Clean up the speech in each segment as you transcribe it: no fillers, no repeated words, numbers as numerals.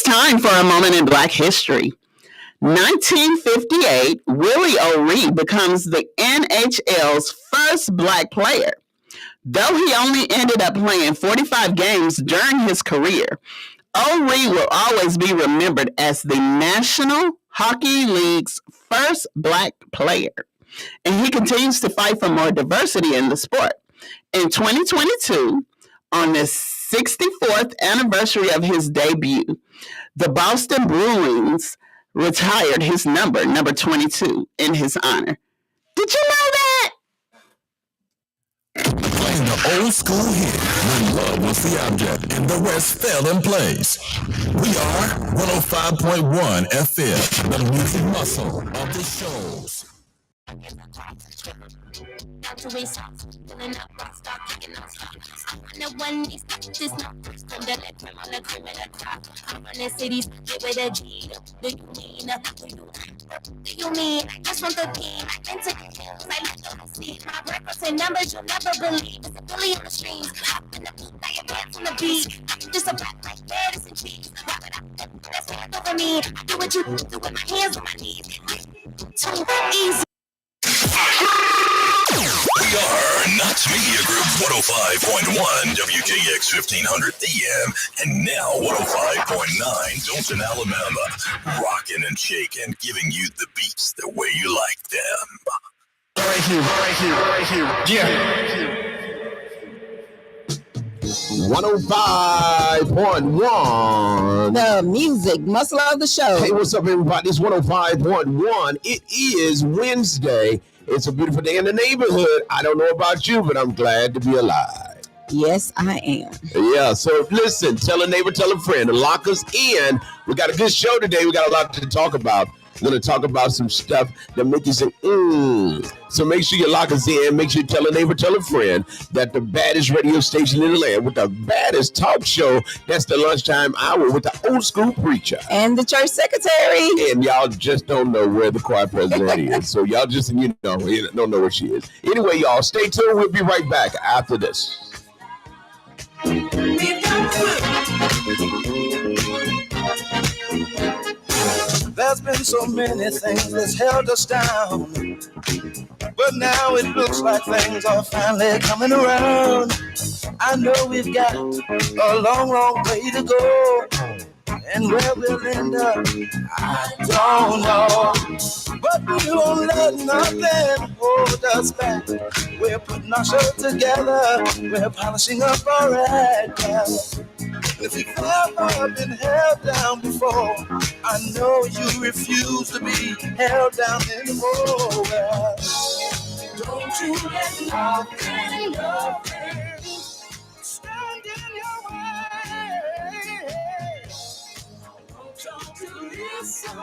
It's time for a moment in Black history. 1958, Willie O'Ree becomes the NHL's first Black player. Though he only ended up playing 45 games during his career, O'Ree will always be remembered as the National Hockey League's first Black player. And he continues to fight for more diversity in the sport. In 2022, on the 64th anniversary of his debut, the Boston Bruins retired his number 22, in his honor. Did you know that? Playing the old school hit when love was the object and the rest fell in place. We are 105.1 FM, the music muscle of the shows. Do you mean I just want the beam? I've been to the hills, I let them see my breakfast and numbers you'll never believe. It's a billion on the streams, up in the beat, I advance on the beat. I'm just a black like lettuce and cheese. Wrap it up, that's hand over me. I do what you do with my hands on my knees. Too easy. We are Knox Media Group 105.1 WKX 1500 AM and now 105.9 Dothan, Alabama. Rocking and shaking, giving you the beats the way you like them. Right here. Yeah. 105.1. The music muscle of the show. Hey, what's up, everybody? It's 105.1. It is Wednesday. It's a beautiful day in the neighborhood. I don't know about you, but I'm glad to be alive. Yes, I am. Yeah, so listen, tell a neighbor, tell a friend to lock us in. We got a good show today. We got a lot to talk about. We're going to talk about some stuff that make you say, So make sure you lock us in. Make sure you tell a neighbor, tell a friend that the baddest radio station in the land with the baddest talk show, that's the lunchtime hour with the old school preacher. And the church secretary. And y'all just don't know where the choir president is. So y'all just, you don't know where she is. Anyway, y'all, stay tuned. We'll be right back after this. There's been so many things that's held us down, but now it looks like things are finally coming around. I know we've got a long, long way to go, and where we'll end up, I don't know. But we won't let nothing hold us back. We're putting our show together, we're polishing up our act now. If you've ever been held down before, I know you refuse to be held down anymore. Don't you let nothing stand in your way. I want y'all to listen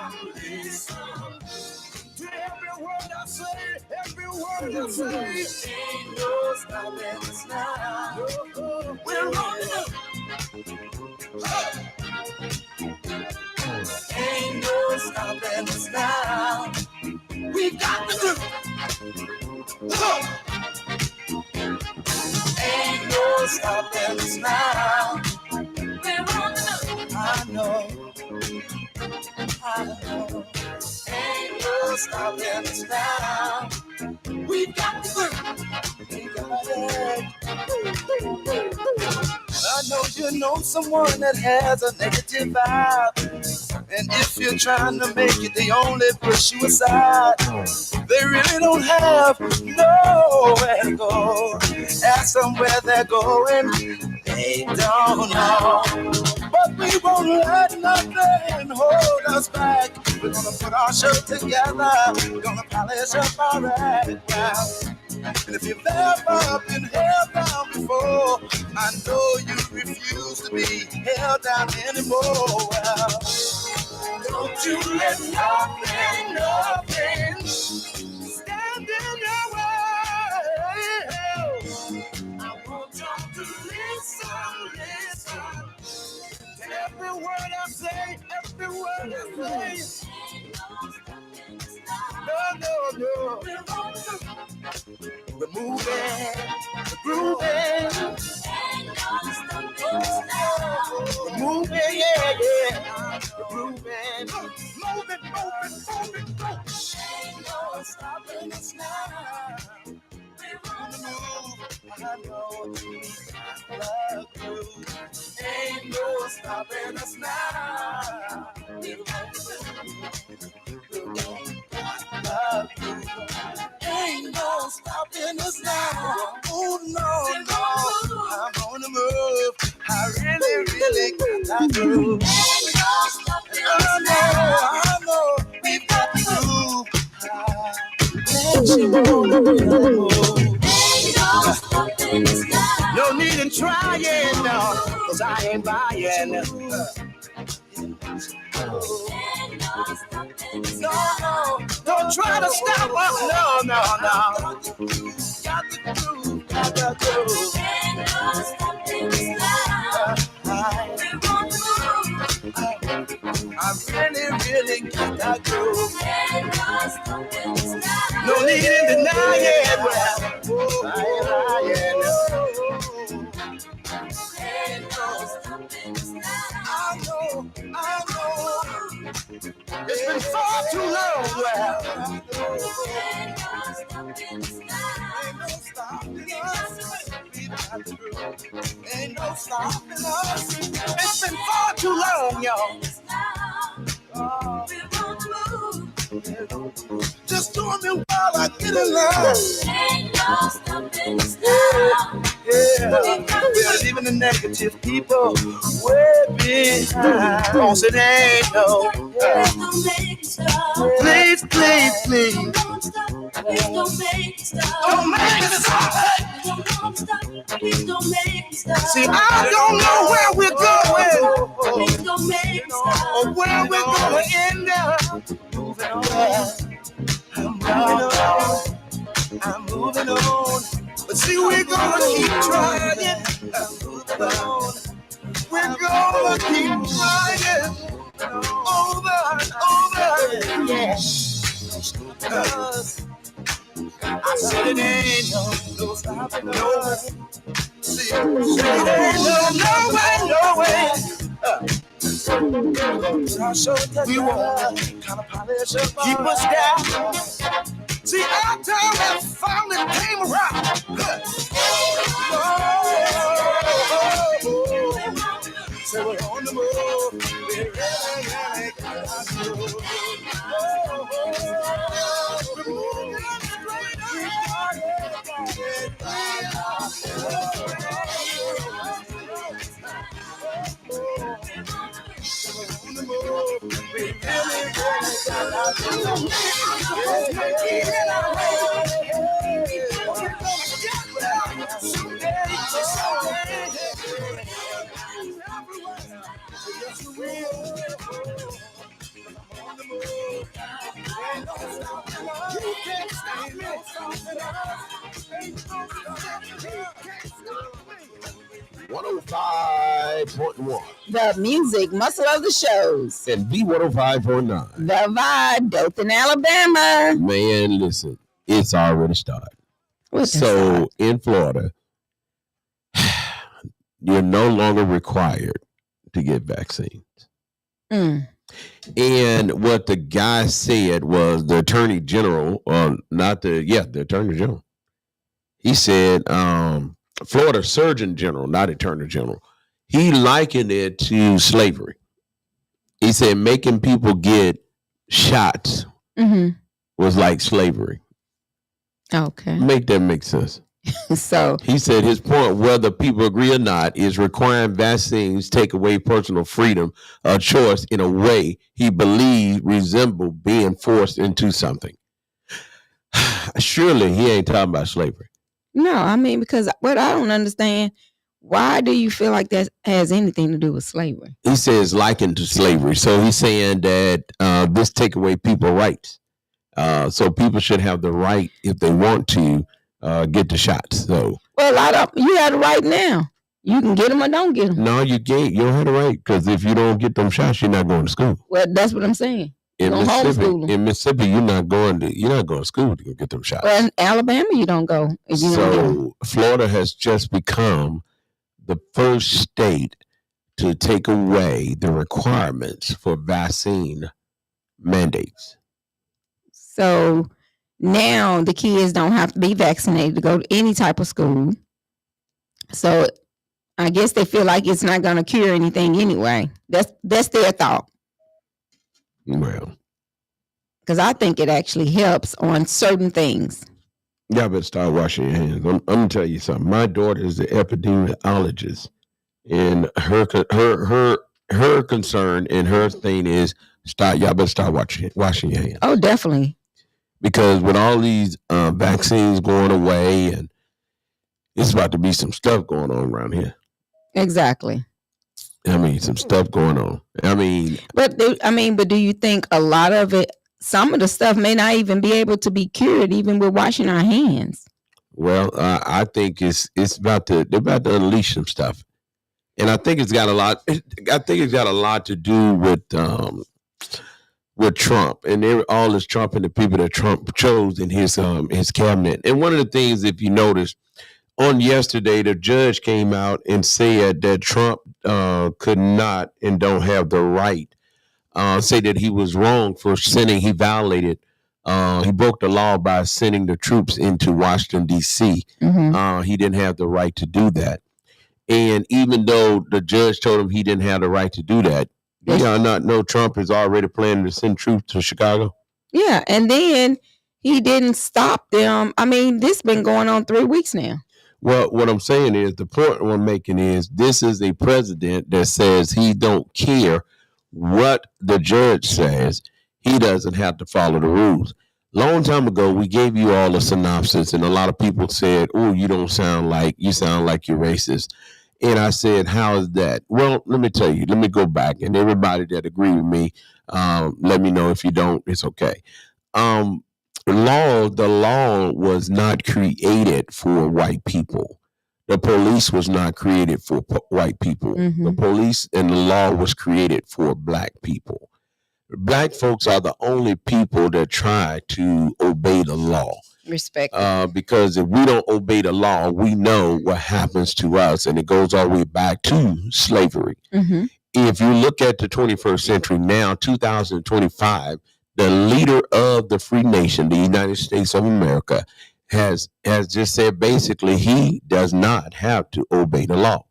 to every word I say, every word I say. Ain't no stopping us now. We're rolling up. Ain't no stopping us now. We got the groove. Ain't no stopping us now. We're rolling up. I know. Ain't no stopping us now. We got the groove. We got it. I know you know someone that has a negative vibe, and if you're trying to make it, they only push you aside. They really don't have nowhere to go. Ask them where they're going, they don't know. But we won't let nothing hold us back. We're gonna put our show together, we're gonna polish up our act now. And if you've ever been held down before, I know you refuse to be held down anymore. Don't you let nothing stand in your way. I want y'all to listen to every word I say, every word I say. No. We're moving, we're grooving. We're moving, yeah. grooving. Move it, move it, go. Ain't no stopping us now. We're on the move. I know we got the groove. Ain't no stopping us now. We're on the move. Ain't no stopping us now. Oh no, no, I'm on the move. I really got that groove. Ain't no stopping us now. I know we've got the groove. Let you on the move. Ain't no stopping us now. No need in trying, no, 'cause I ain't buying. No, don't try to stop us. No. Got the groove, got the groove. I really got that groove. No need in denying. I ain't lying. I know. It's been far too long. Ain't no stopping us. It's been far too long, y'all. Just doing me while I get along. Ain't no stopping us now. Yeah, we're leaving the negative people way behind. Cause it ain't no. Please. Don't make me stop. See, I don't know where we're going or where we're gonna end up. I'm moving on. But see, we're gonna keep trying. We're gonna keep trying over and over. Yeah. I said it ain't no stopping, no. See, it ain't no way. We won't kind of polish up, keep us down. See, our time has finally came around. So we're on the move. We're really got us moving. We're moving straight on the move. We really got us moving. You can't stop me. 105.1. The music, muscle of the shows. And B105.9. The vibe, Dothan, Alabama. Man, listen, it's already started. What's So in Florida, you're no longer required to get vaccines. And what the guy said was the attorney general, the attorney general. He said, Florida Surgeon General, not Attorney General. He likened it to slavery. He said making people get shots was like slavery. Okay. Make that make sense. So he said his point, whether people agree or not, is requiring vaccines take away personal freedom or choice in a way he believed resembled being forced into something. Surely he ain't talking about slavery. no, I mean, because what I don't understand, why do you feel like that has anything to do with slavery? He says likened to slavery. So he's saying that this take away people's rights. So people should have the right, if they want to, get the shots. So Well, you have the right now. You can get them or don't get them. no, you can't. You don't have the right, because if you don't get them shots, you're not going to school. Well, that's what I'm saying. In don't homeschool 'em. Mississippi, you're not going to school to go get them shots. Well, in Alabama, you don't go if you don't get them. So Florida has just become the first state to take away the requirements for vaccine mandates. So now the kids don't have to be vaccinated to go to any type of school. So I guess they feel like it's not going to cure anything anyway. That's their thought. Well, because I think it actually helps on certain things. y'all better start washing your hands. I'm gonna tell you something. My daughter is the epidemiologist, and her concern and her thing is y'all better start washing your hands. Oh, definitely. Because with all these vaccines going away, and it's about to be some stuff going on around here. Exactly. I mean, some stuff going on. But do you think a lot of it, some of the stuff may not even be able to be cured even with washing our hands? Well, I think they're about to unleash some stuff, and I think it's got a lot. I think it's got a lot to do with Trump and all this Trump and the people that Trump chose in his cabinet. And one of the things, if you notice, on yesterday, the judge came out and said that Trump could not and don't have the right. Say that he was wrong for sending. He violated. He broke the law by sending the troops into Washington D.C. Mm-hmm. He didn't have the right to do that. And even though the judge told him he didn't have the right to do that, y'all not know Trump is already planning to send troops to Chicago. Yeah, and then he didn't stop them. I mean, this has been going on 3 weeks now. Well, what I'm saying is, the point I'm making is, this is a president that says he don't care what the judge says. He doesn't have to follow the rules. Long time ago, we gave you all a synopsis, and a lot of people said, "Oh, you sound like you're racist." And I said, "How is that?" Well, let me tell you. Let me go back, and everybody that agree with me, let me know. If you don't, it's okay. The law was not created for white people. The police was not created for white people. Mm-hmm. The police and the law was created for black people. Black folks are the only people that try to obey the law. Respect. Because if we don't obey the law, we know what happens to us, and it goes all the way back to slavery. Mm-hmm. If you look at the 21st century now, 2025, the leader of the free nation, the United States of America, has just said basically he does not have to obey the law.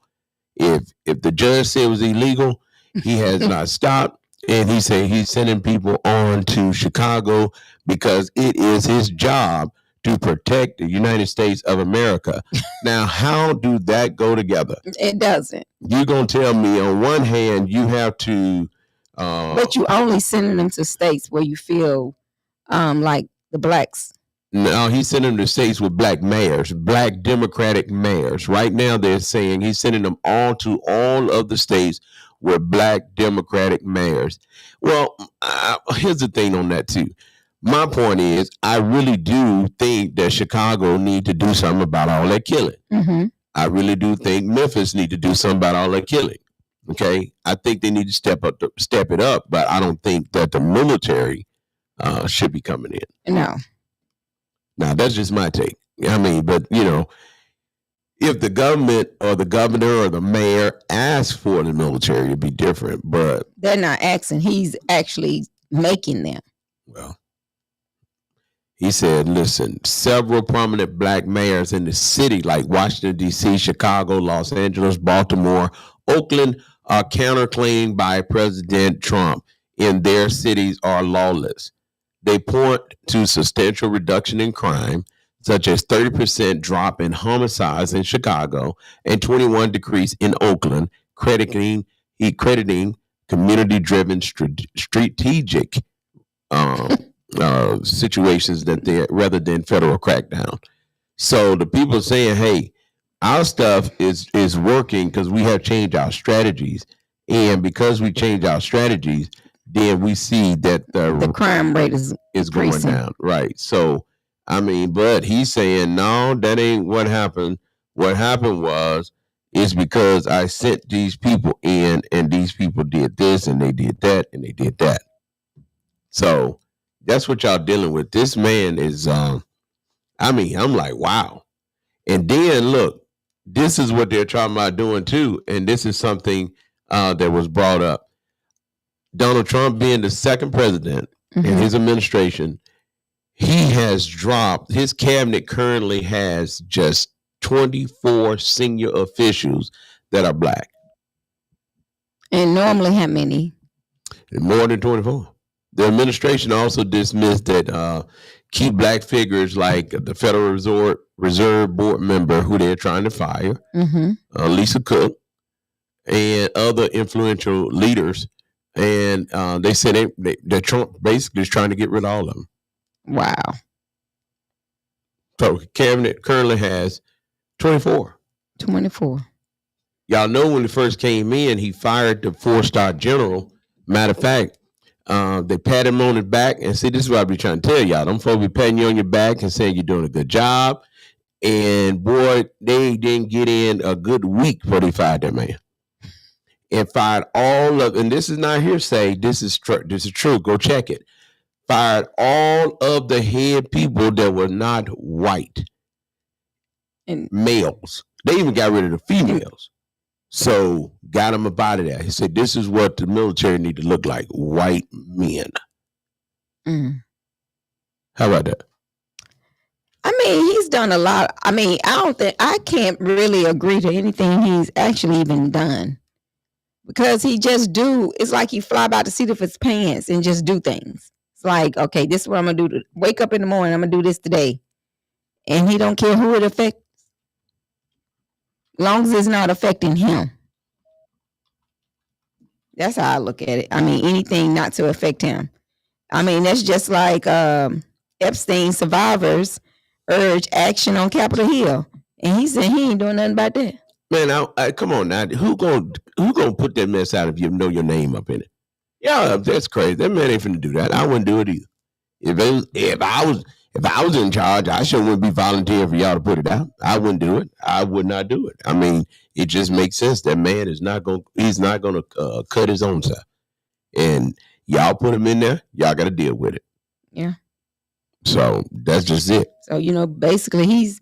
If the judge said it was illegal, he has not stopped, and he said he's sending people on to Chicago because it is his job to protect the United States of America. Now, how do that go together? It doesn't. You're gonna tell me on one hand you have to. But you only sending them to states where you feel like the blacks. No, he's sending them to states with black mayors, black Democratic mayors. Right now, they're saying he's sending them all to all of the states with black Democratic mayors. Well, here's the thing on that too. My point is, I really do think that Chicago need to do something about all that killing. Mm-hmm. I really do think Memphis need to do something about all that killing. Okay, I think they need to step it up, but I don't think that the military should be coming in. No. Now, that's just my take. I mean, but if the government or the governor or the mayor asks for the military, it'd be different. But they're not asking; he's actually making them. Well, he said, "Listen, several prominent black mayors in the city, like Washington D.C., Chicago, Los Angeles, Baltimore, Oakland, are counterclaimed by President Trump in their cities are lawless. They point to substantial reduction in crime, such as 30% drop in homicides in Chicago and 21% decrease in Oakland, crediting community-driven strategic situations rather than federal crackdown." So the people saying, "Hey, our stuff is working because we have changed our strategies, and because we changed our strategies, then we see that the crime rate is going down." Right. So, I mean, but he's saying, no, that ain't what happened. What happened is because I sent these people in, and these people did this, and they did that, and they did that. So that's what y'all dealing with. This man is, I'm like, wow. And then look, this is what they're talking about doing too. And this is something that was brought up. Donald Trump being the second president in his administration, he has dropped, his cabinet currently has just 24 senior officials that are black. And normally how many? More than 24. The administration also dismissed that key black figures like the Federal Reserve Board member who they're trying to fire, Lisa Cook, and other influential leaders. And they said that Trump basically is trying to get rid of all of them. Wow. So cabinet currently has 24. 24. Y'all know when he first came in, he fired the 4-star general. Matter of fact, they pat him on his back and see, this is what I be trying to tell y'all. Them folks be patting you on your back and saying you're doing a good job. And boy, they didn't get in a good week before they fired that man. And fired all of, and this is not hearsay, this is true. Go check it. Fired all of the head people that were not white and males. They even got rid of the females. So got him up out of there. He said, this is what the military need to look like, white men. How about that? I mean, he's done a lot. I mean, I can't really agree to anything he's actually even done. Because it's like he fly by the seat of his pants and just do things. It's like, okay, this is what I'm going to do. Wake up in the morning, I'm going to do this today. And he don't care who it affects. As long as it's not affecting him. That's how I look at it. I mean, anything not to affect him. I mean, that's just like Epstein survivors urge action on Capitol Hill. And he said he ain't doing nothing about that. Man, I come on now. Who gonna put that mess out if you know your name up in it? Yeah, that's crazy. That man ain't finna do that. I wouldn't do it either. If I was in charge, I sure wouldn't be volunteering for y'all to put it out. I wouldn't do it. I would not do it. I mean, it just makes sense. That man is not gonna. He's not gonna cut his own self. And y'all put him in there. Y'all got to deal with it. Yeah. So that's just it. So basically,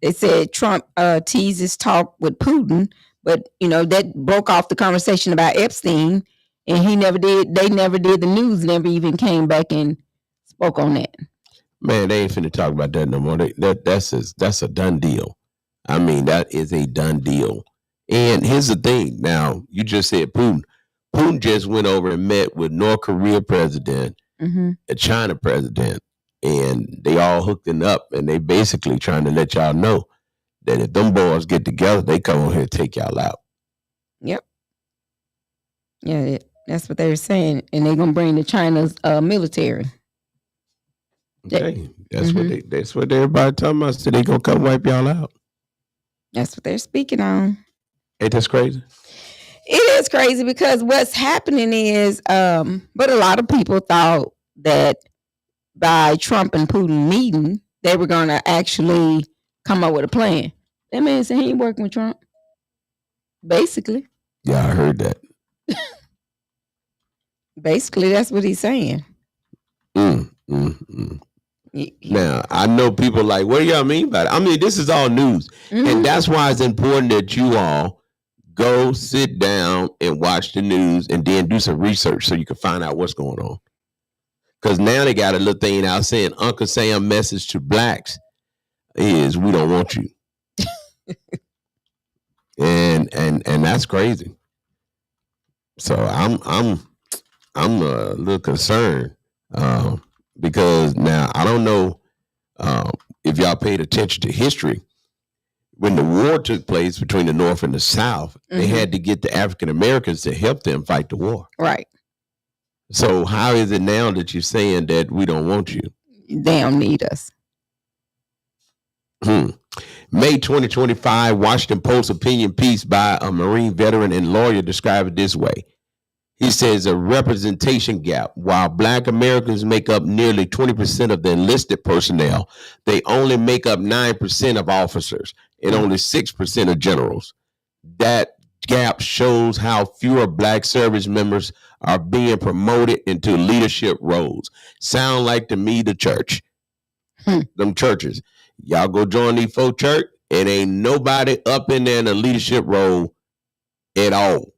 they said Trump teases talk with Putin, but that broke off the conversation about Epstein, and he never did. They never did. The news never even came back and spoke on that. Man, they ain't finna talk about that no more. That's a done deal. I mean, that is a done deal. And here's the thing. Now, you just said Putin. Putin just went over and met with North Korea president, a China president, and they all hooked it up. And they basically trying to let y'all know that if them boys get together, they come over here and take y'all out. Yep. Yeah, that's what they were saying. And they're going to bring the China's military. Okay, that's what everybody talking about. So they gonna come wipe y'all out. That's what they're speaking on. Ain't that crazy? It is crazy because what's happening is, but a lot of people thought that by Trump and Putin meeting, they were gonna actually come up with a plan. That man said he ain't working with Trump. Basically. Yeah, I heard that. Basically, that's what he's saying. Now, I know people like, what do y'all mean by it? I mean, this is all news. And that's why it's important that you all go sit down and watch the news and then do some research so you can find out what's going on. Because now they got a little thing out saying Uncle Sam message to blacks is we don't want you. and that's crazy. So I'm a little concerned. Because now I don't know if y'all paid attention to history. When the war took place between the North and the South, they had to get the African Americans to help them fight the war. Right. So how is it now that you're saying that we don't want you? They don't need us. May 2025, Washington Post opinion piece by a Marine veteran and lawyer described it this way. He says a representation gap. While Black Americans make up nearly 20% of the enlisted personnel, they only make up 9% of officers and only 6% of generals. That gap shows how fewer Black service members are being promoted into leadership roles. Sound like to me the church. Them churches. Y'all go join these folk church and ain't nobody up in there in a leadership role at all.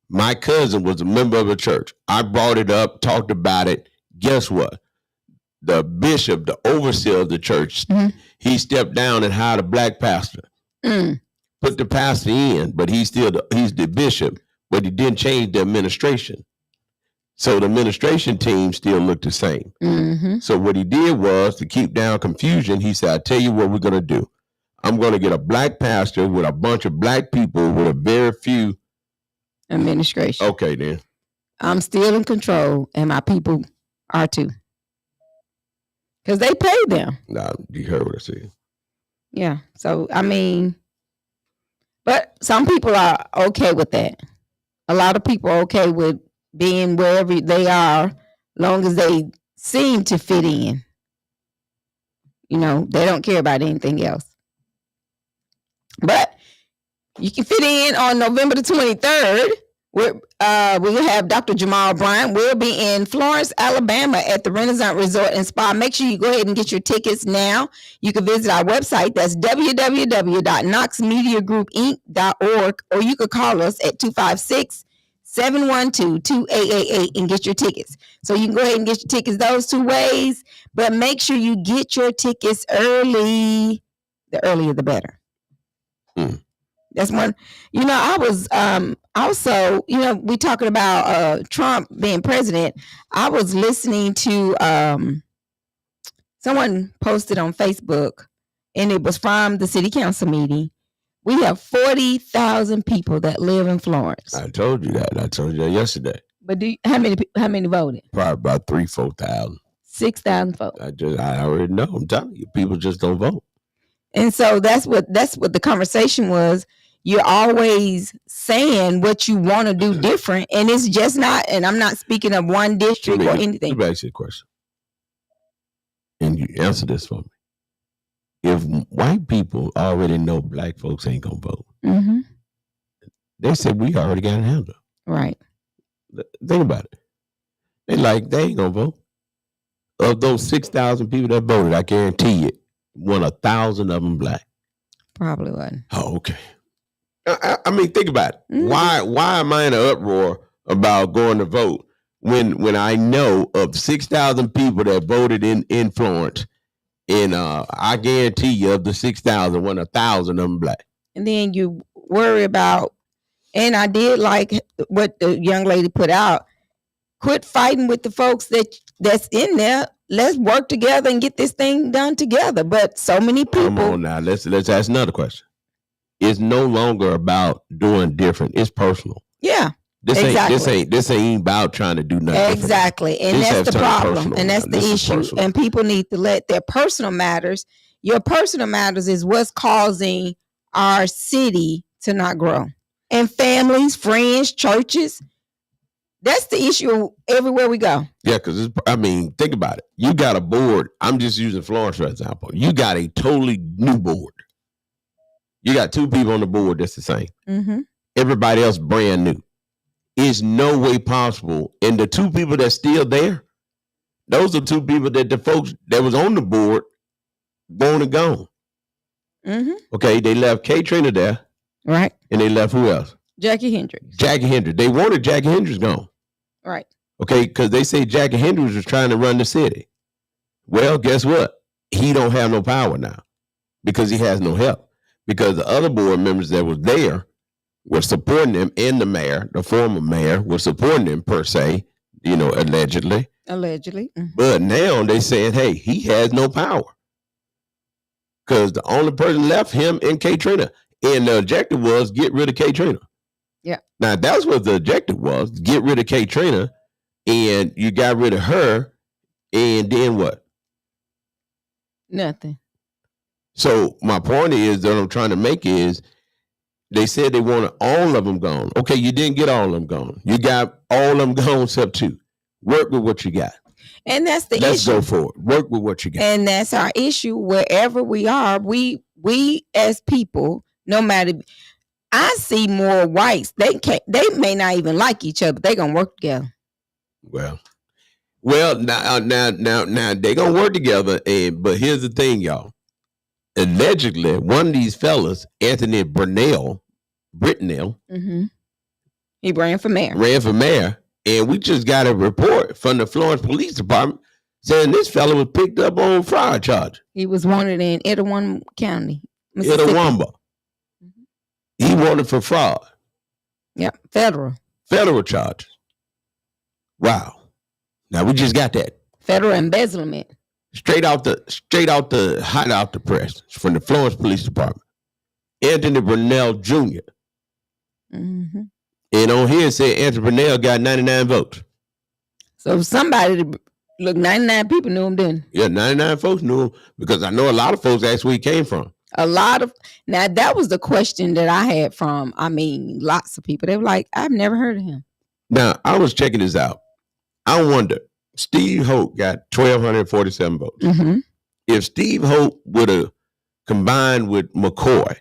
My cousin was a member of a church. I brought it up, talked about it. Guess what? The bishop, the overseer of the church, he stepped down and hired a black pastor. Put the pastor in, but he's the bishop, but he didn't change the administration. So the administration team still looked the same. So what he did was, to keep down confusion, he said, I tell you what we're going to do. I'm going to get a black pastor with a bunch of black people with a very few administration. Okay, then. I'm still in control, and my people are too. Because they pay them. Nah, you heard what I said. Yeah. So, I mean, but some people are okay with that. A lot of people are okay with being wherever they are, long as they seem to fit in. You know, they don't care about anything else. But you can fit in on November the 23rd. We'll have Dr. Jamal Bryant. We'll be in Florence, Alabama at the Renaissance Resort and Spa. Make sure you go ahead and get your tickets now. You can visit our website. That's www.knoxmediagroupinc.org, or you could call us at 256-712-2888 and get your tickets. So you can go ahead and get your tickets those two ways, but make sure you get your tickets early. The earlier, the better. That's one. You know, I was also, you know, we talking about Trump being president. I was listening to someone posted on Facebook, and it was from the city council meeting. We have 40,000 people that live in Florence. I told you that. I told you that yesterday. But how many voted? Probably about 3,000-4,000. 6,000 votes. I already know. I'm telling you, people just don't vote. And so that's what the conversation was. You're always saying what you want to do different, and it's just not. And I'm not speaking of one district or anything. Let me ask you a question, and you answer this for me. If white people already know black folks ain't gonna vote, they said we already got it handled. Right. Think about it. They ain't gonna vote. Of those 6,000 people that voted, I guarantee you, 1,000 of them black. Probably wasn't. Oh, okay. I mean, think about it. Why am I in an uproar about going to vote when I know of 6,000 people that voted in Florence, and I guarantee you, of the 6,000, 1,000 of them black. And then you worry about, and I did like what the young lady put out. Quit fighting with the folks that's in there. Let's work together and get this thing done together. But so many people. Come on now, let's ask another question. It's no longer about doing different. It's personal. Yeah. This ain't about trying to do nothing. Exactly. And that's the problem. And that's the issue. And people need to let their personal matters. Your personal matters is what's causing our city to not grow. And families, friends, churches. That's the issue everywhere we go. Yeah, because think about it. You got a board. I'm just using Florence for example. You got a totally new board. You got two people on the board that's the same. Everybody else brand new. It's no way possible. And the two people that's still there, those are two people that the folks that was on the board born and gone. Okay, they left Katrina there. Right. And they left who else? Jackie Hendricks. They wanted Jackie Hendricks gone. Right. Okay, because they say Jackie Hendricks was trying to run the city. Well, guess what? He don't have no power now because he has no help. Because the other board members that was there were supporting him, and the mayor, the former mayor, was supporting him per se, allegedly. Allegedly. But now they saying, hey, he has no power. Because the only person left him and Katrina. And the objective was get rid of Katrina. Yeah. Now that's what the objective was, get rid of Katrina, and you got rid of her, and then what? Nothing. So my point is that I'm trying to make is they said they wanted all of them gone. Okay, you didn't get all of them gone. You got all of them gone except two. Work with what you got. And that's the issue. Let's go for it. Work with what you got. And that's our issue wherever we are. We as people, no matter, I see more whites. They may not even like each other, but they're gonna work together. Well, now they're gonna work together. But here's the thing, y'all. Allegedly, one of these fellas, Anthony Britnell, He He ran for mayor. And we just got a report from the Florence Police Department saying this fella was picked up on fraud charges. He was wanted in Itawamba County, Mississippi. Itawamba. He wanted for fraud. Yep, federal charges. Wow. Now we just got that. Federal embezzlement. Straight out the hot out the press from the Florence Police Department. Anthony Brunell Jr. Mm-hmm. And on here it said Anthony Brunell got 99 votes. So somebody, look, 99 people knew him, didn't? Yeah, 99 folks knew him because I know a lot of folks asked where he came from. Now that was the question that I had from, lots of people. They were like, I've never heard of him. Now, I was checking this out. I wonder, Steve Holt got 1,247 votes. Mm-hmm. If Steve Holt would have combined with McCoy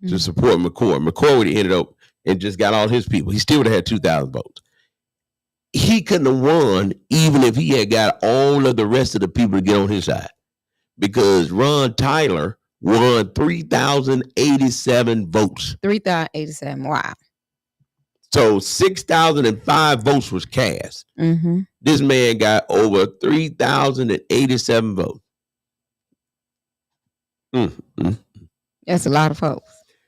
to support McCoy would have ended up and just got all his people. He still would have had 2,000 votes. He couldn't have won even if he had got all of the rest of the people to get on his side. Because Ron Tyler won 3,087 votes. 3,087, wow. So 6,005 votes was cast. Mm-hmm. This man got over 3,087 votes. Mm-hmm. That's a lot of folks.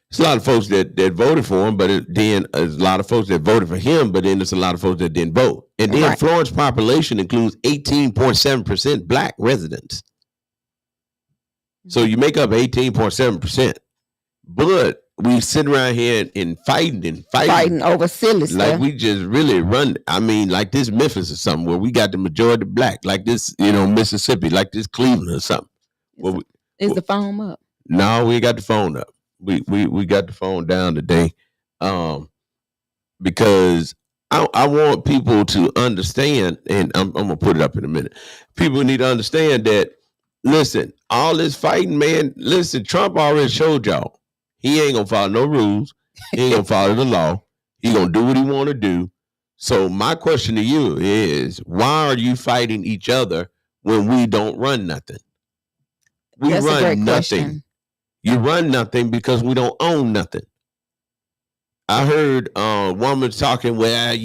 It's a lot of folks that voted for him, but then there's a lot of folks that voted for him, but then there's a lot of folks that didn't vote. And then Right. Florence population includes 18.7% Black residents. So you make up 18.7%. But we sit around here and fighting Over silly like stuff. we just really run. Like this Memphis or something where we got the majority Black, like this, Mississippi, like this Cleveland or something. Is the phone up? No, we got the phone up. We got the phone down today, because I want people to understand, and I'm gonna put it up in a minute. People need to understand that. Listen, all this fighting, man. Listen, Trump already showed y'all he ain't gonna follow no rules. He ain't gonna follow the law. He gonna do what he want to do. So my question to you is, why are you fighting each other when we don't run nothing? We That's a run great nothing. question. You run nothing because we don't own nothing. I heard a woman talking, well,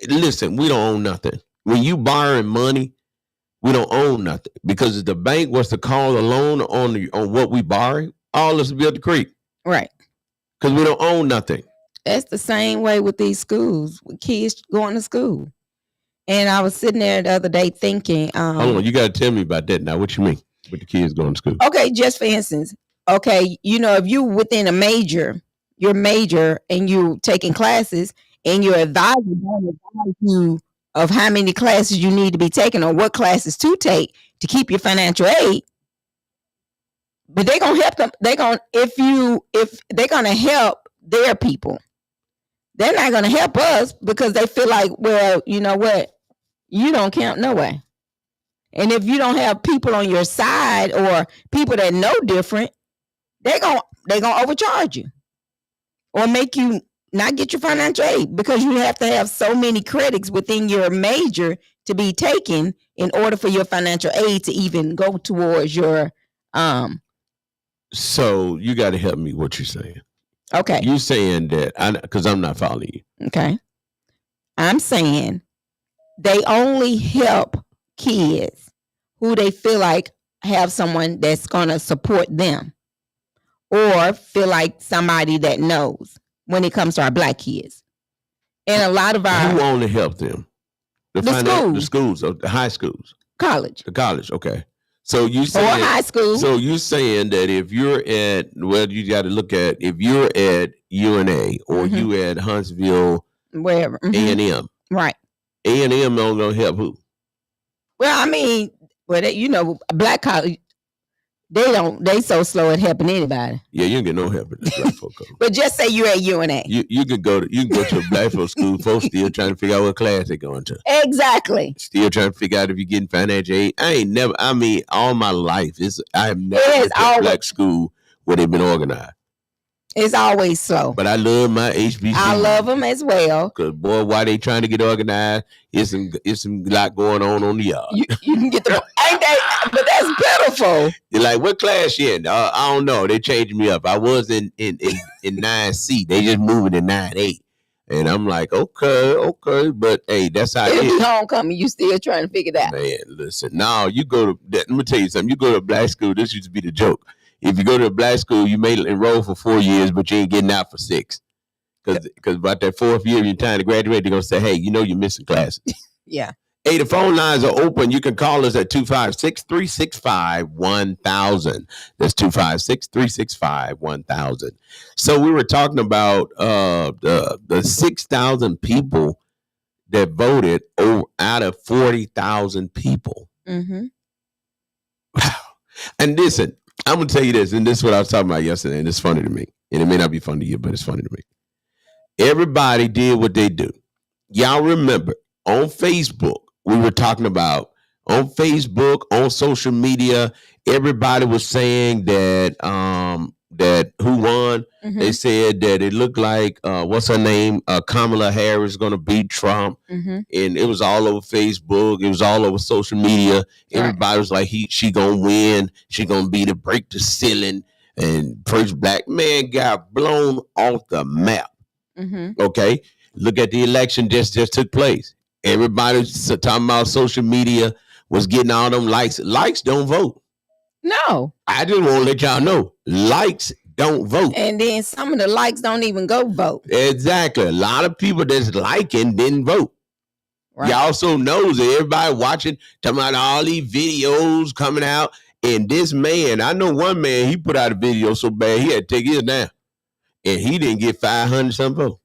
listen, we don't own nothing. When you borrowing money, we don't own nothing. Because if the bank was to call a loan on what we borrow, all this would be up the creek. Right. Because we don't own nothing. That's the same way with these schools, with kids going to school. And I was sitting there the other day thinking, Hold on, you got to tell me about that now. What you mean with the kids going to school? okay, just for instance, okay, if you within your major and you taking classes and your advisor don't advise you of how many classes you need to be taking or what classes to take to keep your financial aid, but they're gonna help them. They're gonna if they're gonna help their people, they're not gonna help us because they feel like, well, you know what, you don't count no way. And if you don't have people on your side or people that know different, they're gonna overcharge you or make you not get your financial aid because you have to have so many credits within your major to be taken in order for your financial aid to even go towards your So you got to help me what you're saying. Okay. You saying that, because I'm not following you. Okay. I'm saying they only help kids who they feel like have someone that's going to support them or feel like somebody that knows when it comes to our Black kids. And a lot of our... Who only help them? The schools, the high schools. College. The college, okay. So you Or saying... high school. So you're saying that if you're at... Well, you got to look at... If you're at UNA or you at Huntsville... Wherever. A&M. Right. A&M only going to help who? Well, Black college, they so slow at helping anybody. Yeah, you don't get no help at this Black folk. But just say you're at UNA. You can go to a Black folk school. Folks still trying to figure out what class they're going to. Exactly. Still trying to figure out if you're getting financial aid. All my life, I have never been to a Black school where they've been organized. It's always slow. But I love my HBCU. I love them as well. Because, boy, why they trying to get organized, it's some lot going on the yard. You can get the... Ain't they? But that's pitiful. You're like, what class you in? I don't know. They changed me up. I was in 9C. They just moving to 9A. And I'm like, okay, but hey, that's how it It'll is. be homecoming. You still trying to figure that. Man, listen. Now you go to. Let me tell you something. You go to a black school. This used to be the joke. If you go to a black school, you may enroll for 4 years, but you ain't getting out for 6. Because about that 4th year, you're trying to graduate. They're gonna say, hey, you know you're missing classes. Yeah. Hey, the phone lines are open. You can call us at 256-365-1000. That's 256-365-1000. So we were talking about the 6,000 people that voted out of 40,000 people. Mm-hmm. Wow. And listen, I'm going to tell you this, and this is what I was talking about yesterday, and it's funny to me. And it may not be funny to you, but it's funny to me. Everybody did what they do. Y'all remember, on Facebook, we were talking about, on Facebook, on social media, everybody was saying that that who won. Mm-hmm. They said that it looked like what's her name, Kamala Harris, going to beat Trump. Mm-hmm. And it was all over Facebook. It was all over social media. Everybody was like, she gonna win. She gonna beat it, break the ceiling. And first black man got blown off the map. Mm-hmm. Okay, look at the election just took place. Everybody talking about social media was getting all them likes. Likes don't vote. No. I just want to let y'all know, likes don't vote. And then some of the likes don't even go vote. Exactly. A lot of people that's liking didn't vote. Right. Y'all also knows that everybody watching, talking about all these videos coming out. And this man, I know one man, he put out a video so bad he had to take his down. And he didn't get 500 some votes.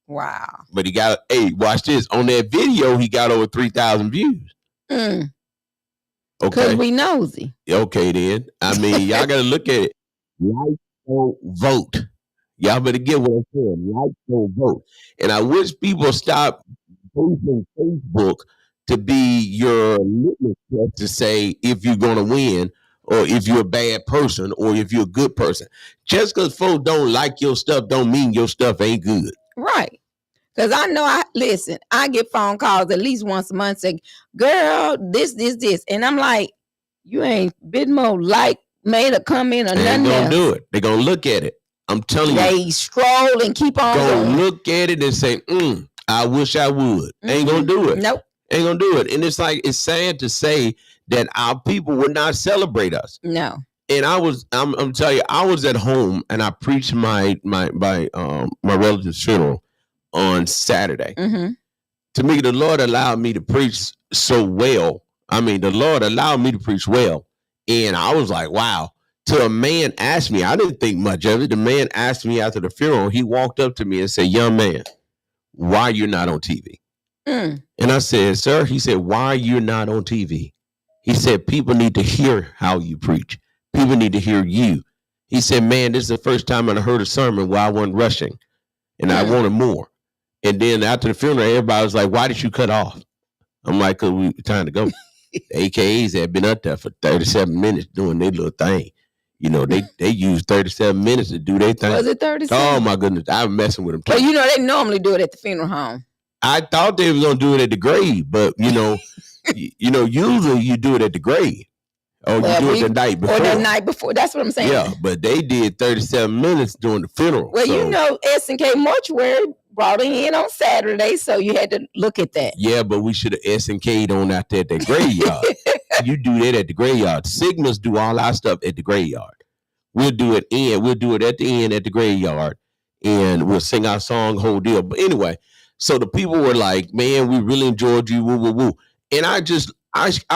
Wow. But he got, hey, watch this. On that video, he got over 3,000 views. Because Okay. we nosy. Okay, then. I mean, y'all got to look at it. Like don't vote. Y'all better get what I'm saying. Like don't vote. And I wish people stop using Facebook to be your litmus test to say if you're going to win or if you're a bad person or if you're a good person. Just because folks don't like your stuff don't mean your stuff ain't good. Right. Because I know, I get phone calls at least once a month saying, girl, this. And I'm like, you ain't been more made a comment or They ain't nothing going else. to do it. They're going to look at it. I'm telling you. They stroll and keep on Go going. look at it and say, I wish I would. Ain't going to do it. Nope. Ain't going to do it. And it's like, it's sad to say that our people would not celebrate us. No. And I'm telling you, I was at home and I preached my relative's funeral on Saturday. Mm-hmm. To me, the Lord allowed me to preach so well. I mean, the Lord allowed me to preach well. And I was like, wow. Till a man asked me, I didn't think much of it. The man asked me after the funeral, he walked up to me and said, young man, why you're not on TV? Mm. And I said, sir, he said, why you're not on TV? He said, people need to hear how you preach. People need to hear you. He said, man, this is the first time I heard a sermon where I wasn't rushing and I wanted more. And then after the funeral, everybody was like, why did you cut off? I'm like, because we were trying to go. The AKAs had been up there for 37 minutes doing their little thing. You know, they used 37 minutes to do their thing. Was it 37? Oh, my goodness. I'm messing with them. Well, you know, they normally do it at the funeral home. I thought they was going to do it at the grave, but, you know, usually you do it at the grave. Or Well, you do it the night before. Or the night before. That's what I'm saying. Yeah, but they did 37 minutes during the funeral. Well, so, you know, S&K Mortuary brought it in on Saturday, so you had to look at that. Yeah, but we should have S&K'd on out there at that graveyard. You do that at the graveyard. Sigmas do all our stuff at the graveyard. We'll do it at the end at the graveyard, and we'll sing our song, whole deal. But anyway, so the people were like, man, we really enjoyed you, woo, woo, woo. And I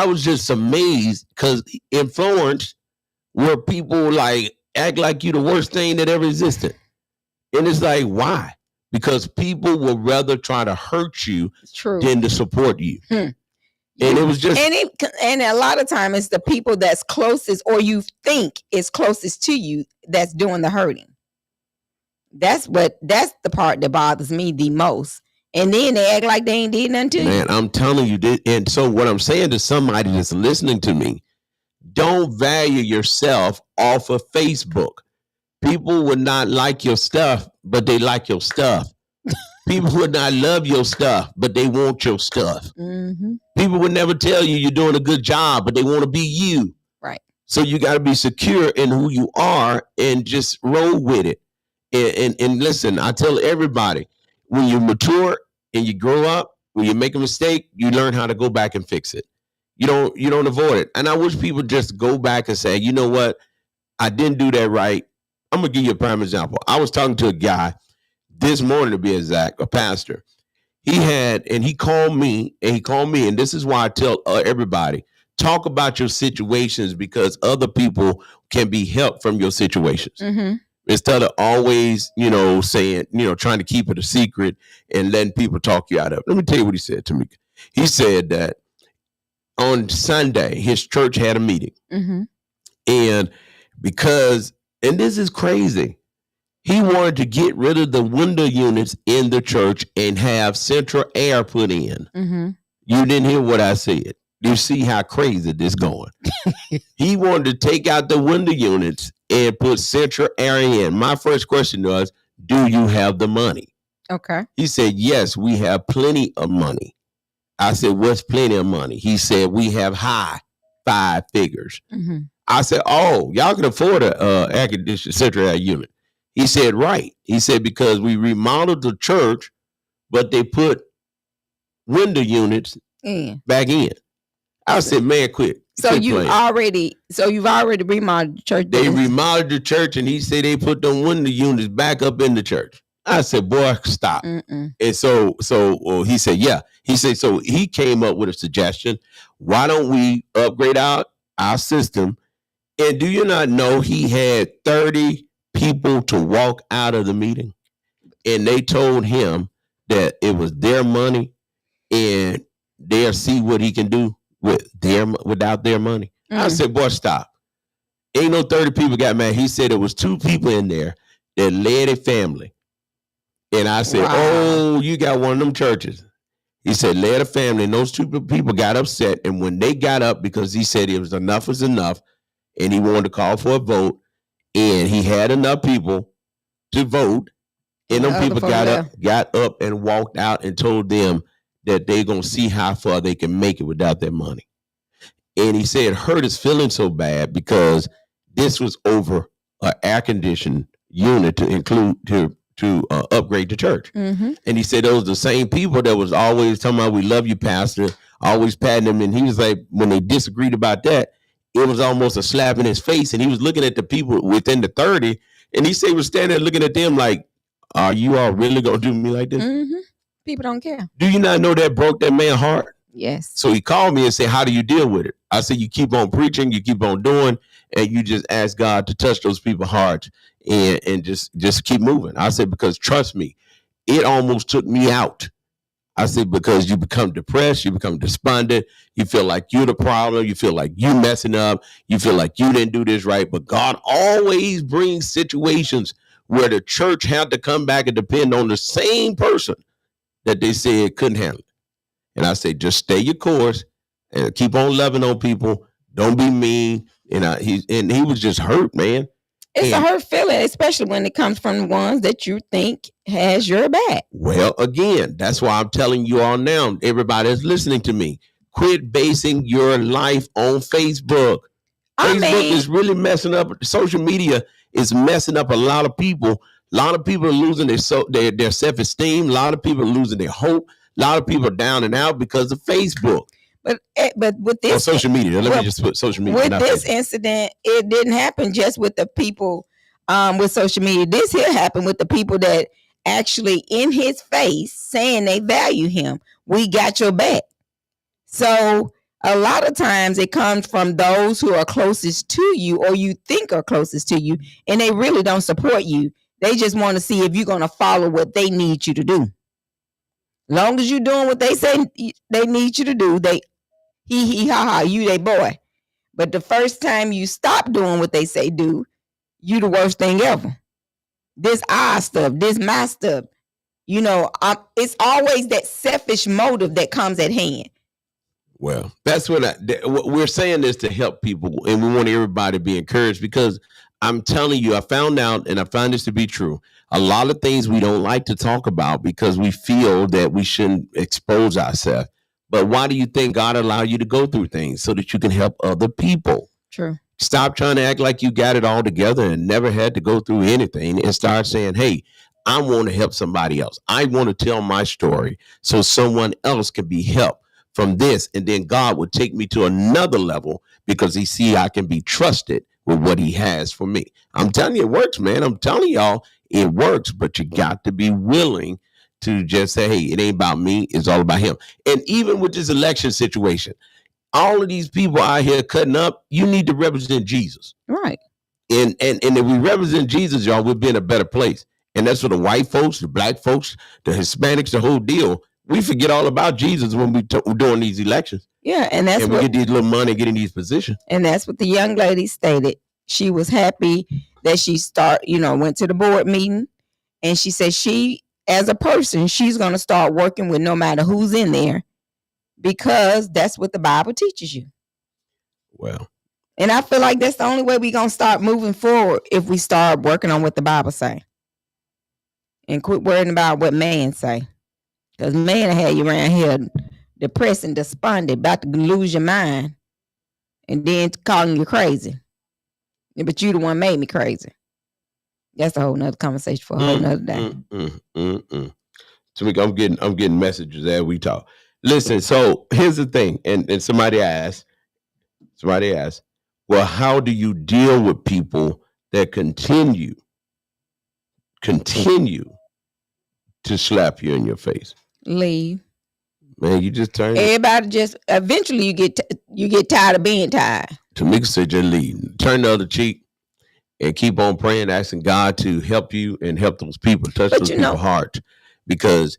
was just amazed because in Florence, where people like act like you the worst thing that ever existed. And it's like, why? Because people would rather try to hurt you than to support you. And it was just, and a lot of time it's the people that's closest or you think is closest to you that's doing the hurting. That's the part that bothers me the most. And then they act like they ain't did nothing to you. Man, I'm telling you this. And so what I'm saying to somebody that's listening to me, don't value yourself off of Facebook. People would not like your stuff, but they like your stuff. People would not love your stuff, but they want your stuff. Mm-hmm. People would never tell you you're doing a good job, but they want to be you. Right. So you got to be secure in who you are and just roll with it. And listen, I tell everybody, when you mature and you grow up, when you make a mistake, you learn how to go back and fix it. You don't avoid it. And I wish people just go back and say, you know what? I didn't do that right. I'm going to give you a prime example. I was talking to a guy this morning, to be exact, a pastor. He called me, and this is why I tell everybody, talk about your situations because other people can be helped from your situations. Mm-hmm. Instead of always, saying, trying to keep it a secret and letting people talk you out of it. Let me tell you what he said to me. He said that on Sunday, his church had a meeting. Mm-hmm. And this is crazy, he wanted to get rid of the window units in the church and have central air put in. Mm-hmm. You didn't hear what I said. You see how crazy this going. He wanted to take out the window units and put central air in. My first question was, do you have the money? Okay. He said, yes, we have plenty of money. I said, what's plenty of money? He said, we have high 5 figures. Mm-hmm. I said, oh, y'all can afford a air conditioned central air unit. He said, right. He said, because we remodeled the church, but they put window units back in. I said, man, quit. So you've already remodeled the church. They remodeled the church, and he said they put them window units back up in the church. I said, boy, stop. Mm-mm. And so he said, yeah. He said, so he came up with a suggestion. Why don't we upgrade our system? And do you not know he had 30 people to walk out of the meeting? And they told him that it was their money and they'll see what he can do without their money. I said, boy, stop. Ain't no 30 people got mad. He said it was 2 people in there that led a family. And I said, wow. Oh, you got one of them churches. He said, led a family, and those 2 people got upset. And when they got up, because he said it was enough, and he wanted to call for a vote, and he had enough people to vote, and them people got up and walked out and told them that they're going to see how far they can make it without their money. And he said, hurt his feelings so bad because this was over an air-conditioned unit to upgrade the church. Mm-hmm. And he said those are the same people that was always talking about, we love you, pastor, always patting him. And he was like, when they disagreed about that, it was almost a slap in his face. And he was looking at the people within the 30, and he said he was standing there looking at them like, are you all really going to do me like this? Mm-hmm. People don't care. Do you not know that broke that man's heart? Yes. So he called me and said, how do you deal with it? I said, you keep on preaching, you keep on doing, and you just ask God to touch those people's hearts and just keep moving. I said, because trust me, it almost took me out. I said, because you become depressed, you become despondent, you feel like you're the problem, you feel like you messing up, you feel like you didn't do this right. But God always brings situations where the church had to come back and depend on the same person that they said couldn't handle it. And I say, just stay your course and keep on loving on people. Don't be mean. And he was just hurt, man. It's a hurt feeling, especially when it comes from the ones that you think has your back. Well, again, that's why I'm telling you all now, everybody that's listening to me, quit basing your life on Facebook. Facebook is really messing up. Social media is messing up a lot of people. A lot of people are losing their self-esteem. A lot of people are losing their hope. A lot of people are down and out because of Facebook. But with this social media, let me just put social media. With this incident, it didn't happen just with the people with social media. This here happened with the people that actually in his face saying they value him. We got your back. So a lot of times it comes from those who are closest to you or you think are closest to you, and they really don't support you. They just want to see if you're going to follow what they need you to do. Long as you're doing what they say they need you to do, they you they boy. But the first time you stop doing what they say do, you the worst thing ever. This our stuff, this my stuff. It's always that selfish motive that comes at hand. Well, that's what we're saying this to help people, and we want everybody to be encouraged, because I'm telling you, I found out, and I found this to be true. A lot of things we don't like to talk about because we feel that we shouldn't expose ourselves. But why do you think God allowed you to go through things? So that you can help other people. True. Stop trying to act like you got it all together and never had to go through anything, and start saying, hey, I want to help somebody else. I want to tell my story so someone else can be helped from this. And then God will take me to another level because he see I can be trusted with what he has for me. I'm telling you, it works, man. I'm telling y'all, it works, but you got to be willing to just say, hey, it ain't about me. It's all about him. And even with this election situation, all of these people out here cutting up, you need to represent Jesus. Right. And if we represent Jesus, y'all, we'll be in a better place. And that's for the white folks, the black folks, the Hispanics, the whole deal. We forget all about Jesus when we're doing these elections. Yeah, and that's and we get these little money, get in these positions. And that's what the young lady stated. She was happy that she went to the board meeting, and she said she, as a person, she's going to start working with no matter who's in there, because that's what the Bible teaches you. Well, and I feel like that's the only way we're going to start moving forward, if we start working on what the Bible say and quit worrying about what man say. Because man had you around here depressed and despondent, about to lose your mind, and then calling you crazy. But you the one made me crazy. That's a whole nother conversation for a whole nother day. Tamika, I'm getting messages as we talk. Listen, so here's the thing, and somebody asked, well, how do you deal with people that continue to slap you in your face? Leave. Man, you just turn. Everybody just eventually you get tired of being tired. Tamika said, just leave. Turn the other cheek and keep on praying, asking God to help you and help those people, touch those people's heart, because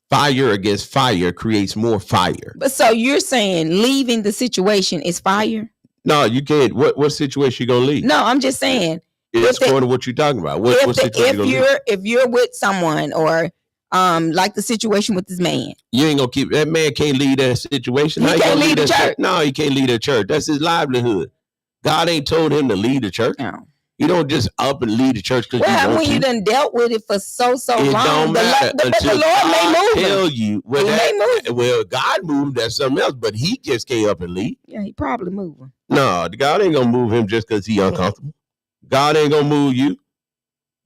fire against fire creates more fire. But so you're saying leaving the situation is fire? No, you can't. What situation you gonna leave? No, I'm just saying. It's according to what you're talking about. What situation if you're with someone, or like the situation with this man, you ain't gonna keep that man. Can't lead that situation. He can't lead the church. No, he can't lead the church. That's his livelihood. God ain't told him to lead the church. No. You don't just up and lead the church because you want when to. You done dealt with it for so long. It don't matter until the Lord may move. Tell you well, God moved. That's something else, but he just can't up and lead. Yeah, he probably moving. No, God ain't gonna move him just because he uncomfortable. God ain't gonna move you.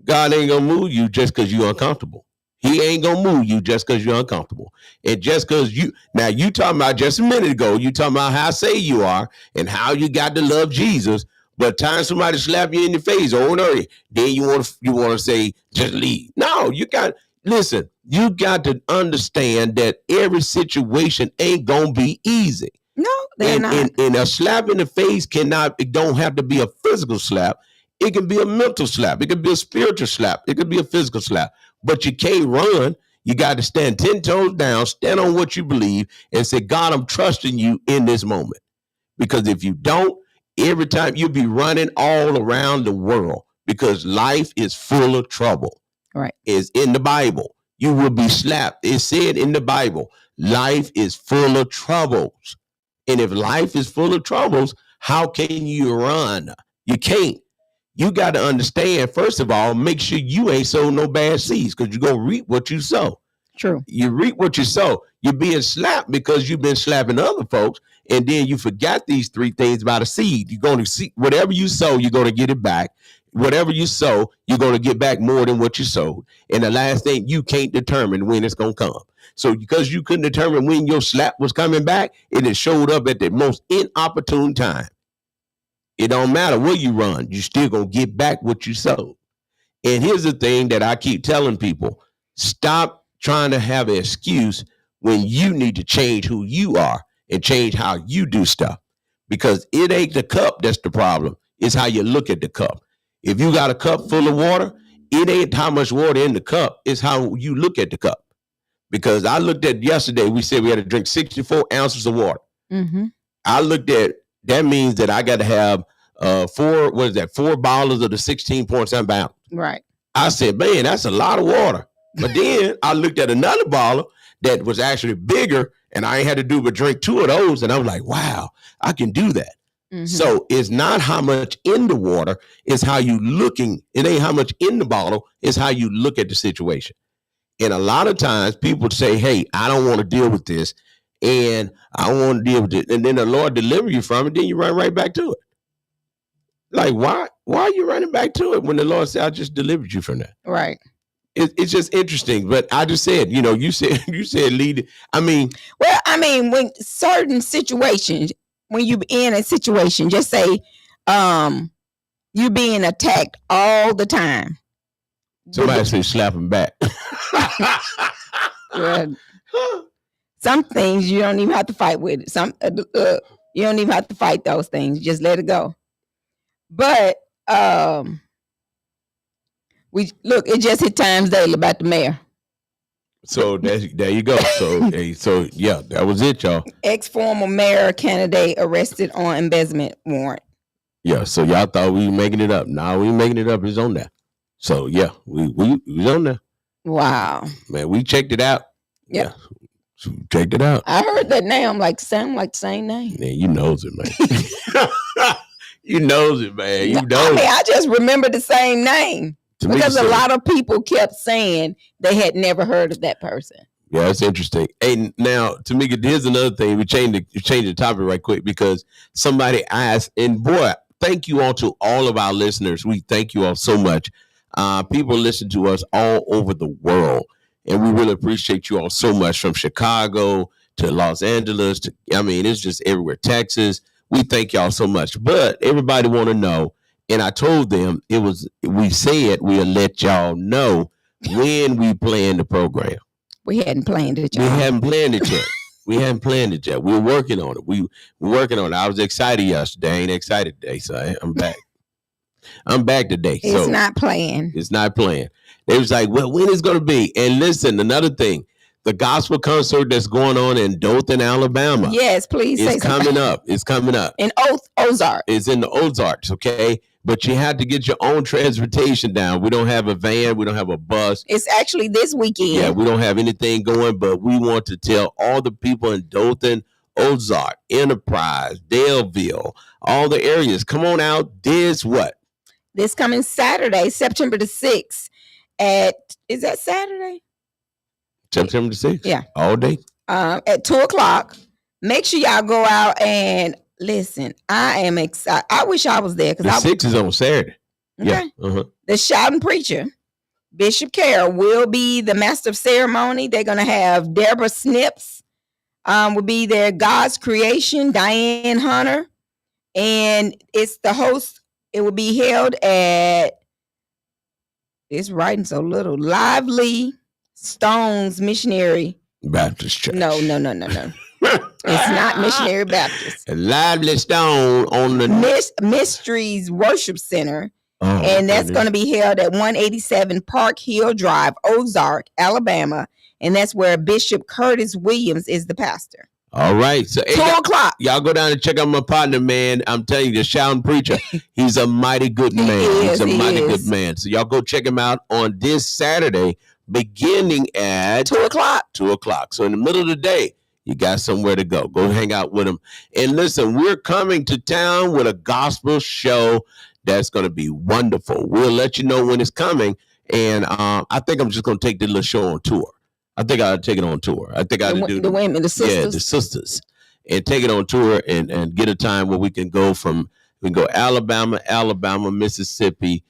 God ain't gonna move you just because you're uncomfortable. He ain't gonna move you just because you're uncomfortable. And just because you talking about just a minute ago, you talking about how saved you are and how you got to love Jesus. But time somebody slap you in the face, oh no, then you want to say just leave. No, you got to understand that every situation ain't gonna be easy. No, they're not. And a slap in the face it don't have to be a physical slap. It can be a mental slap. It can be a spiritual slap. It could be a physical slap. But you can't run. You got to stand 10 toes down, stand on what you believe, and say, God, I'm trusting you in this moment. Because if you don't, every time you'll be running all around the world, because life is full of trouble. Right. It's in the Bible. You will be slapped. It said in the Bible, life is full of troubles. And if life is full of troubles, how can you run? You can't. You got to understand, first of all, make sure you ain't sow no bad seeds, because you're going to reap what you sow. True. You reap what you sow. You're being slapped because you've been slapping other folks, and then you forgot these three things about a seed. You're going to see whatever you sow, you're going to get it back. Whatever you sow, you're going to get back more than what you sowed. And the last thing, you can't determine when it's going to come. So because you couldn't determine when your slap was coming back, it has showed up at the most inopportune time. It don't matter where you run, you still gonna get back what you sowed. And here's the thing that I keep telling people: stop trying to have an excuse when you need to change who you are and change how you do stuff. Because it ain't the cup that's the problem, it's how you look at the cup. If you got a cup full of water, it ain't how much water in the cup, it's how you look at the cup. Because I looked at yesterday, we said we had to drink 64 ounces of water. Mm-hmm. I looked at, that means that I got to have 4 bottles of the 16.7 ounce. Right. I said, man, that's a lot of water. But then I looked at another bottle that was actually bigger, and I ain't had to do but drink 2 of those. And I was like, wow, I can do that. Mm-hmm. So it's not how much in the water, it's how you looking. It ain't how much in the bottle, it's how you look at the situation. And a lot of times people say, hey, I don't want to deal with this, and I don't want to deal with it. And then the Lord deliver you from it, then you run right back to it. Like, why are you running back to it when the Lord said, I just delivered you from that? Right. it's just interesting. But I just said, you said lead. I mean, Well, I mean, when certain situations, when you in a situation, just say, you're being attacked all the time. somebody say slap him back. Well, some things you don't even have to fight with it. Some you don't even have to fight those things. Just let it go. But it just hit Times Daily about the mayor. So there you go. So yeah, that was it, y'all. Ex-former mayor candidate arrested on embezzlement warrant. Yeah, so y'all thought we were making it up. Nah, we ain't making it up. It's on there. So yeah, we was on there. Wow. Man, we checked it out. Yep. Yeah. So we checked it out. I heard that name. I'm like, sound like the same name. Man, you knows it, man. You knows it, man. You knows I mean, it. I just remember the same name. Because a lot of people kept saying they had never heard of that person. Yeah, that's interesting. Hey, now, Tamika, here's another thing. We changed the topic right quick because somebody asked, and boy, thank you all to all of our listeners. We thank you all so much. People listen to us all over the world, and we really appreciate you all so much, from Chicago to Los Angeles to, it's just everywhere. Texas. We thank y'all so much. But everybody want to know, and I told them we said we'll let y'all know when we plan the program. We hadn't planned it, y'all. We haven't planned it yet. We're working on it. We're working on it. I was excited yesterday. I ain't excited today, so I'm back. I'm back today. It's not playing. It's not playing. They was like, well, when is it going to be? And listen, another thing, the gospel concert that's going on in Dothan, Alabama. Yes, please say something. It's coming up. In Ozark. It's in the Ozarks, okay? But you have to get your own transportation down. We don't have a van. We don't have a bus. It's actually this weekend. Yeah, we don't have anything going, but we want to tell all the people in Dothan, Ozark, Enterprise, Daleville, all the areas, come on out. This coming Saturday, September the 6th is that Saturday? September the 6th? Yeah. All day? At 2:00. Make sure y'all go out and listen. I am excited. I wish I was there. The 6th is on Saturday. Okay. Yeah. Uh-huh. The shouting preacher, Bishop Carroll, will be the master of ceremony. They're going to have Deborah Snips will be there. God's Creation, Diane Hunter. And it's the host. It will be held at, it's writing so little, Lively Stones Missionary Baptist Church. No. It's not Missionary Baptist. A Lively Stone on the Mysteries Worship Center. And that's going to be held at 187 Park Hill Drive, Ozark, Alabama. And that's where Bishop Curtis Williams is the pastor. All right. So 2:00. Y'all go down and check out my partner, man. I'm telling you, the shouting preacher. He's a mighty good man. He's a mighty good man. So y'all go check him out on this Saturday, beginning at 2:00. 2:00. So in the middle of the day, you got somewhere to go. Go hang out with him. And listen, we're coming to town with a gospel show that's going to be wonderful. We'll let you know when it's coming. And I think I'm just going to take the little show on tour. I think I'll take it on tour. I think I'll do the women, the sisters. Yeah, the sisters. And take it on tour and get a time where we can go Alabama, Mississippi,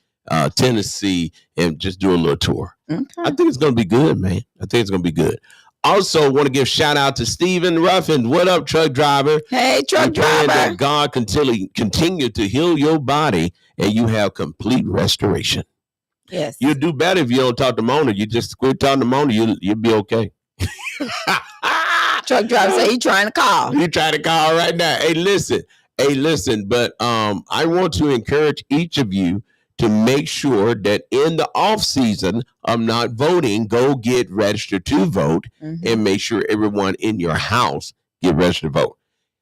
Tennessee, and just do a little tour. Okay. I think it's going to be good, man. I think it's going to be good. Also, want to give shout out to Stephen Ruffin. What up, truck driver? Hey, truck driver. That God continue to heal your body and you have complete restoration. Yes. You'll do better if you don't talk to Mona. You just quit talking to Mona. You'll be okay. Truck driver say he trying to call. He trying to call right now. Hey, listen. But I want to encourage each of you to make sure that in the off season of not voting, go get registered to vote and make sure everyone in your house get registered to vote.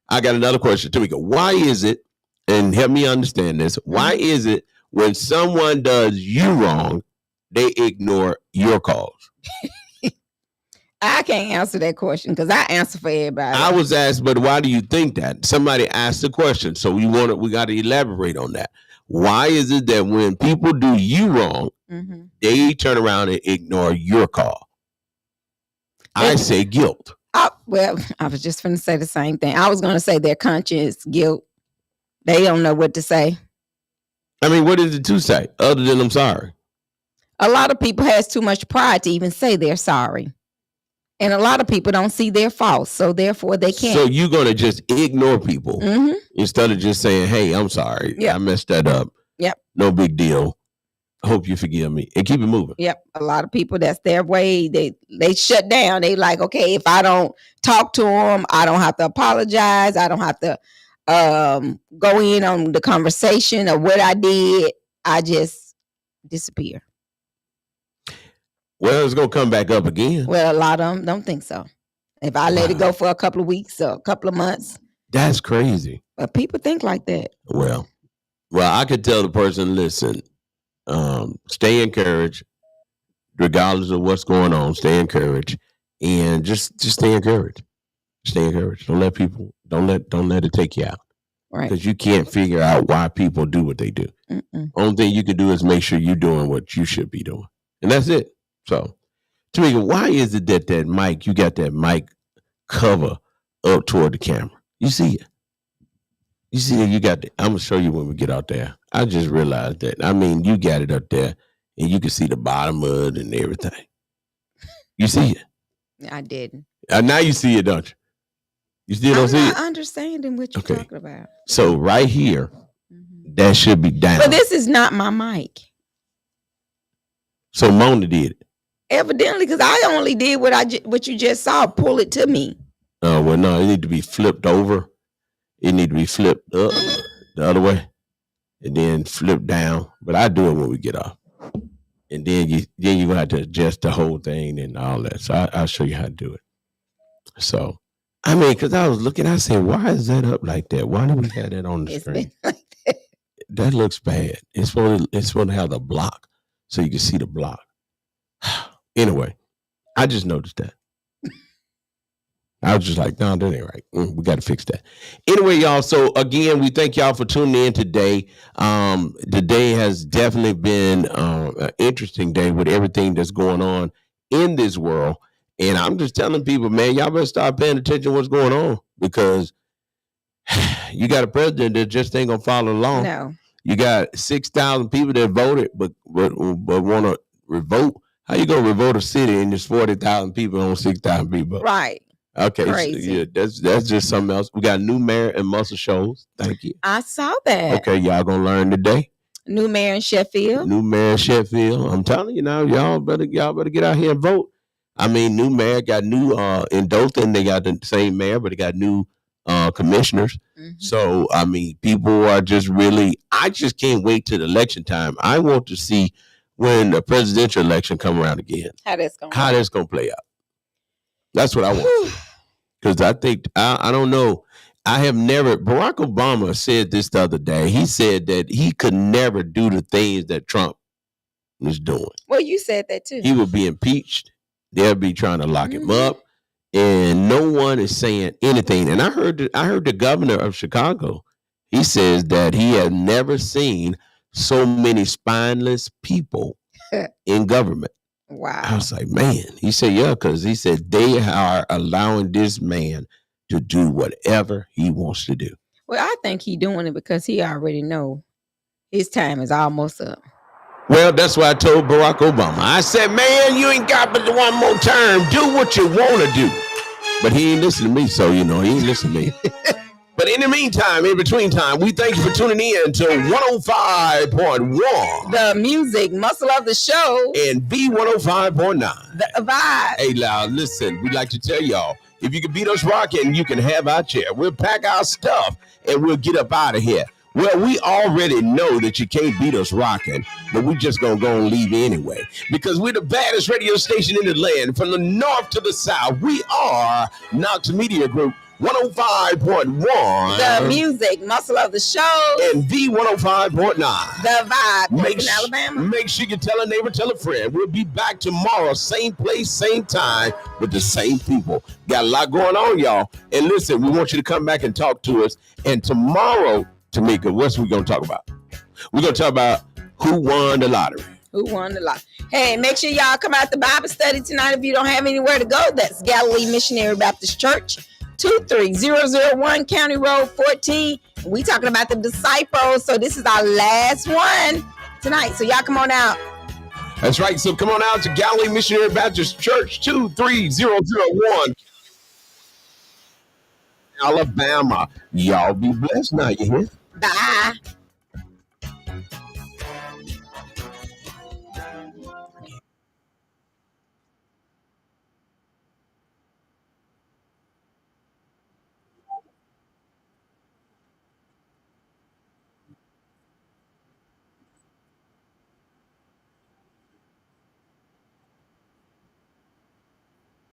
I got another question, Tamika. Why is it, and help me understand this, why is it when someone does you wrong, they ignore your calls? I can't answer that question because I answer for everybody. I was asked, but why do you think that? Somebody asked the question, so we got to elaborate on that. Why is it that when people do you wrong, they turn around and ignore your call? I say guilt. Well, I was just going to say the same thing. I was going to say their conscience, guilt. They don't know what to say. I mean, what is it to say other than I'm sorry? a lot of people has too much pride to even say they're sorry. And a lot of people don't see their faults, so therefore they can't. So you're going to just ignore people Mhm. instead of just saying, hey, I'm sorry. Yep. I messed that up. Yep. No big deal. I hope you forgive me. And keep it moving. Yep. A lot of people, that's their way. They shut down. They like, okay, if I don't talk to them, I don't have to apologize. I don't have to go in on the conversation of what I did. I just disappear. Well, it's going to come back up again. Well, a lot of them don't think so. If I let it go for a couple of weeks or a couple of months, That's crazy. but people think like that. Well, I could tell the person, listen, stay encouraged, regardless of what's going on. Stay encouraged, and just stay encouraged. Stay encouraged. Don't let it take you out, Right. because you can't figure out why people do what they do. Mm-mm. Only thing you can do is make sure you're doing what you should be doing, and that's it. So, Tamika, why is it that mic, you got that mic cover up toward the camera? You see it. You see it. You got it. I'm gonna show you when we get out there. I just realized that. I mean, you got it up there, and you can see the bottom of it and everything. You see it. I didn't. Now you see it, don't you? You still don't I'm see not it. understanding what you're Okay. talking about. So right here, Mhm. that should be down. But this is not my mic. So Mona did it. Evidently, because I only did what you just saw. Pull it to me. Oh well, no, it need to be flipped over. It need to be flipped up the other way, and then flip down. But I do it when we get off, and then you gonna have to adjust the whole thing and all that. So I'll show you how to do it. So I mean, because I was looking, I said, why is that up like that? Why do we have that on the It's screen? been like that. That looks bad. It's supposed to have the block, so you can see the block. Anyway, I just noticed that. I was just like, no, that ain't right. We got to fix that. Anyway, y'all. So again, we thank y'all for tuning in today. Today has definitely been an interesting day with everything that's going on in this world. And I'm just telling people, man, y'all better start paying attention to what's going on, because you got a president that just ain't gonna follow along. No. You got 6,000 people that voted, but want to revote. How you gonna revote a city and there's 40,000 people on 6,000 people? Right. Okay, so, Crazy. yeah, that's just something else. We got a new mayor in Muscle Shoals. Thank you. I saw that. Okay, y'all gonna learn today. New mayor in Sheffield. New mayor in Sheffield. I'm telling you now, y'all better get out here and vote. I mean, new mayor got new in Dothan. They got the same mayor, but they got new commissioners. Mhm. So I mean, people are just really. I just can't wait till the election time. I want to see when the presidential election come around again, How that's going? how that's gonna play out. That's what I want. Because I think I don't know. I have never. Barack Obama said this the other day. He said that he could never do the things that Trump was doing. Well, you said that too. He would be impeached. They'll be trying to lock him Mhm. up, and no one is saying anything. And I heard the governor of Chicago. He says that he has never seen so many spineless people in government. I Wow. was like, man. He said, yeah, because he said they are allowing this man to do whatever he wants to do. Well, I think he doing it because he already know his time is almost up. Well, that's why I told Barack Obama. I said, man, you ain't got but one more term. Do what you want to do. But he ain't listening to me, so, he ain't listening to me. But in the meantime, in between time, we thank you for tuning in to 105.1 The music, muscle of the show, and B105.9. the vibe. Hey, loud, listen, we'd like to tell y'all, if you can beat us rocking, you can have our chair. We'll pack our stuff and we'll get up out of here. Well, we already know that you can't beat us rocking, but we just gonna go and leave anyway, because we're the baddest radio station in the land, from the north to the south. We are Knox Media Group 105.1. The music, muscle of the show, and V105.9. the vibe. Make, in Alabama. make sure you tell a neighbor, tell a friend. We'll be back tomorrow, same place, same time, with the same people. Got a lot going on, y'all. And listen, we want you to come back and talk to us. And tomorrow, Tamika, what's we going to talk about? We're going to talk about who won the lottery. Who won the lot? Hey, make sure y'all come out to Bible study tonight if you don't have anywhere to go. That's Galilee Missionary Baptist Church, 23001 County Road 14. We talking about the disciples. So this is our last one tonight. So y'all come on out. That's right. So come on out to Galilee Missionary Baptist Church, 23001, Alabama. Y'all be blessed now, you hear? Bye.